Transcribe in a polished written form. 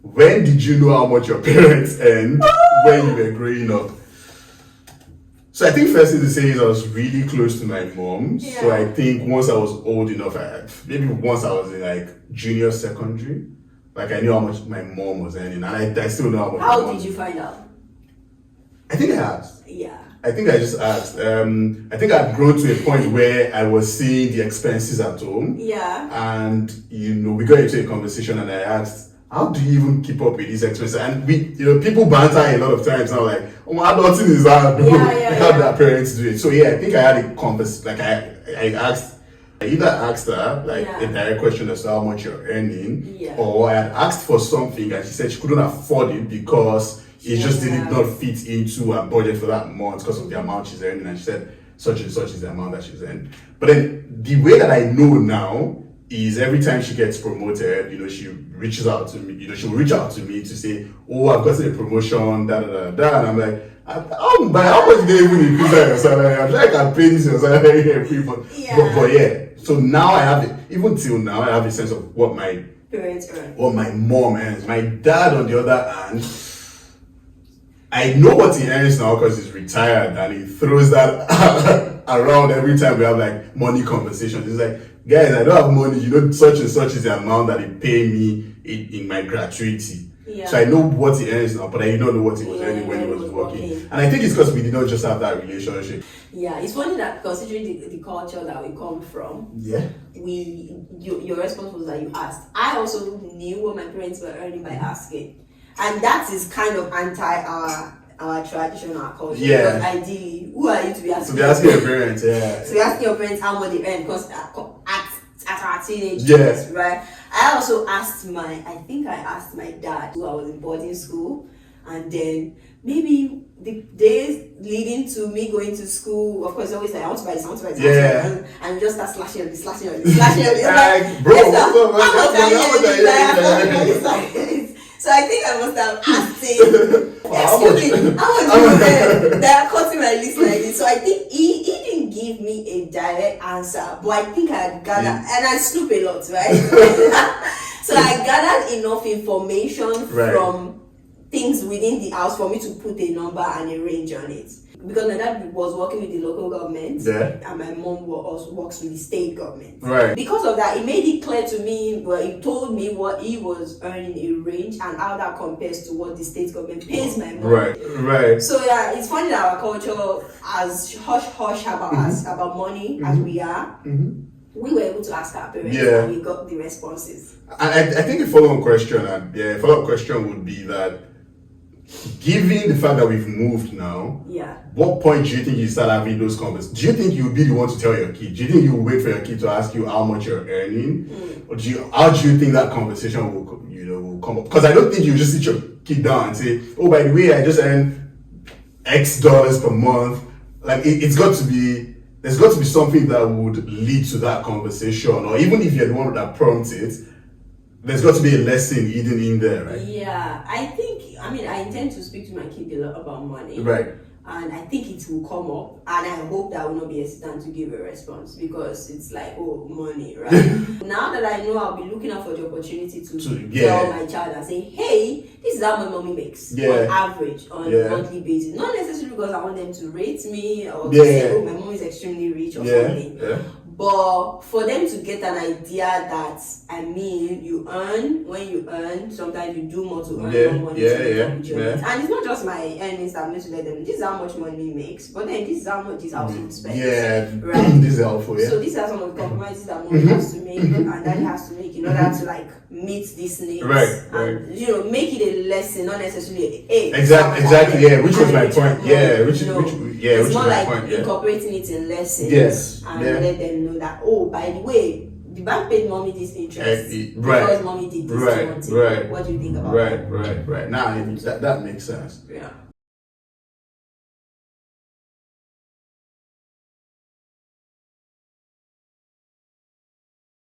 when did you know how much your parents earned when you were growing up? So I think first thing to say is I was really close to my mom. Yeah. So I think once I was old enough, maybe once I was in like junior secondary, like I knew how much my mom was earning, and I still know how much. How did you find out? I think I asked. Yeah. I think I just asked. I think I'd grown to a point where I was seeing the expenses at home. Yeah. And, we got into a conversation and I asked, how do you even keep up with these expenses? And people banter a lot of times now, like, oh, my adulting is hard. How do our parents do it? So, yeah, I think I had a conversation, like, I either asked her, like, a direct question as to how much you're earning, or I had asked for something and she said she couldn't afford it because it just did not fit into her budget for that month because of the amount she's earning. And she said, such and such is the amount that she's earning. But then the way that I know now is every time she gets promoted, she reaches out to me, she'll reach out to me to say, oh, I've gotten a promotion, da da da da. And I'm like, how much did they even increase your salary? I'm like, I pay this your salary every month. But yeah, so now I have it, even till now, I have a sense of what my parents earn, what my mom earns. My dad, on the other hand, I know what he earns now because he's retired and he throws that around every time we have like money conversations. He's like, guys, I don't have money, such and such is the amount that he pay me in my gratuity. Yeah. So I know what he earns now, but I don't know what he was earning when he was working. And I think it's because we did not just have that relationship. Yeah, it's funny that considering the culture that we come from, your response was that you asked. I also knew what my parents were earning by asking. And that is kind of anti our tradition, our culture. Yeah. Because ideally, who are you to be asking? To be asking your parents, yeah. To be asking your parents how much they earn, because at our teenage years, right? I also asked I think I asked my dad, who I was in boarding school, and then maybe the days leading to me going to school, of course, always like, I want to buy this, and you just start slashing on this. Like, bro, so I think I must have asked him, excuse me, how much you earn? They are cutting my list like this. So I think he didn't give me a direct answer, but I think I had gathered, and I snoop a lot, right? So I gathered enough information from things within the house for me to put a number and a range on it. Because my dad was working with the local government, and my mom also works with the state government. Right. Because of that, it made it clear to me, he told me what he was earning a range and how that compares to what the state government pays my mom. Right. So yeah, it's funny that our culture, as hush about us, about money, as we are, we were able to ask our parents and we got the responses. I think a follow-up question, would be that, given the fact that we've moved now, what point do you think you start having those conversations? Do you think you would be the one to tell your kid? Do you think you will wait for your kid to ask you how much you're earning? Or how do you think that conversation will come up? Because I don't think you just sit your kid down and say, oh, by the way, I just earn X dollars per month. Like, there's got to be something that would lead to that conversation. Or even if you're the one that prompts it, there's got to be a lesson hidden in there, right? Yeah, I intend to speak to my kid a lot about money. Right. And I think it will come up, and I hope that I will not be hesitant to give a response, because it's like, oh, money, right? Now that I know, I'll be looking out for the opportunity to tell my child and say, hey, this is how my mommy makes on average on a monthly basis. Not necessarily because I want them to rate me or to say, oh, my mom is extremely rich or something. Yeah. But for them to get an idea that, you earn, when you earn, sometimes you do more to earn more money. And it's not just my earnings that I'm going to let them, this is how much money he makes, but then this is how much this household spends. Right? This is helpful, So these are some of the compromises that mommy has to make and daddy has to make in order to meet these needs. And, make it a lesson, not necessarily Exactly, which was my point. It's more like incorporating it in lessons and let them know that, oh, by the way, the bank paid mommy this interest because mommy did this. What do you think about that? Right. Now that makes sense. Yeah.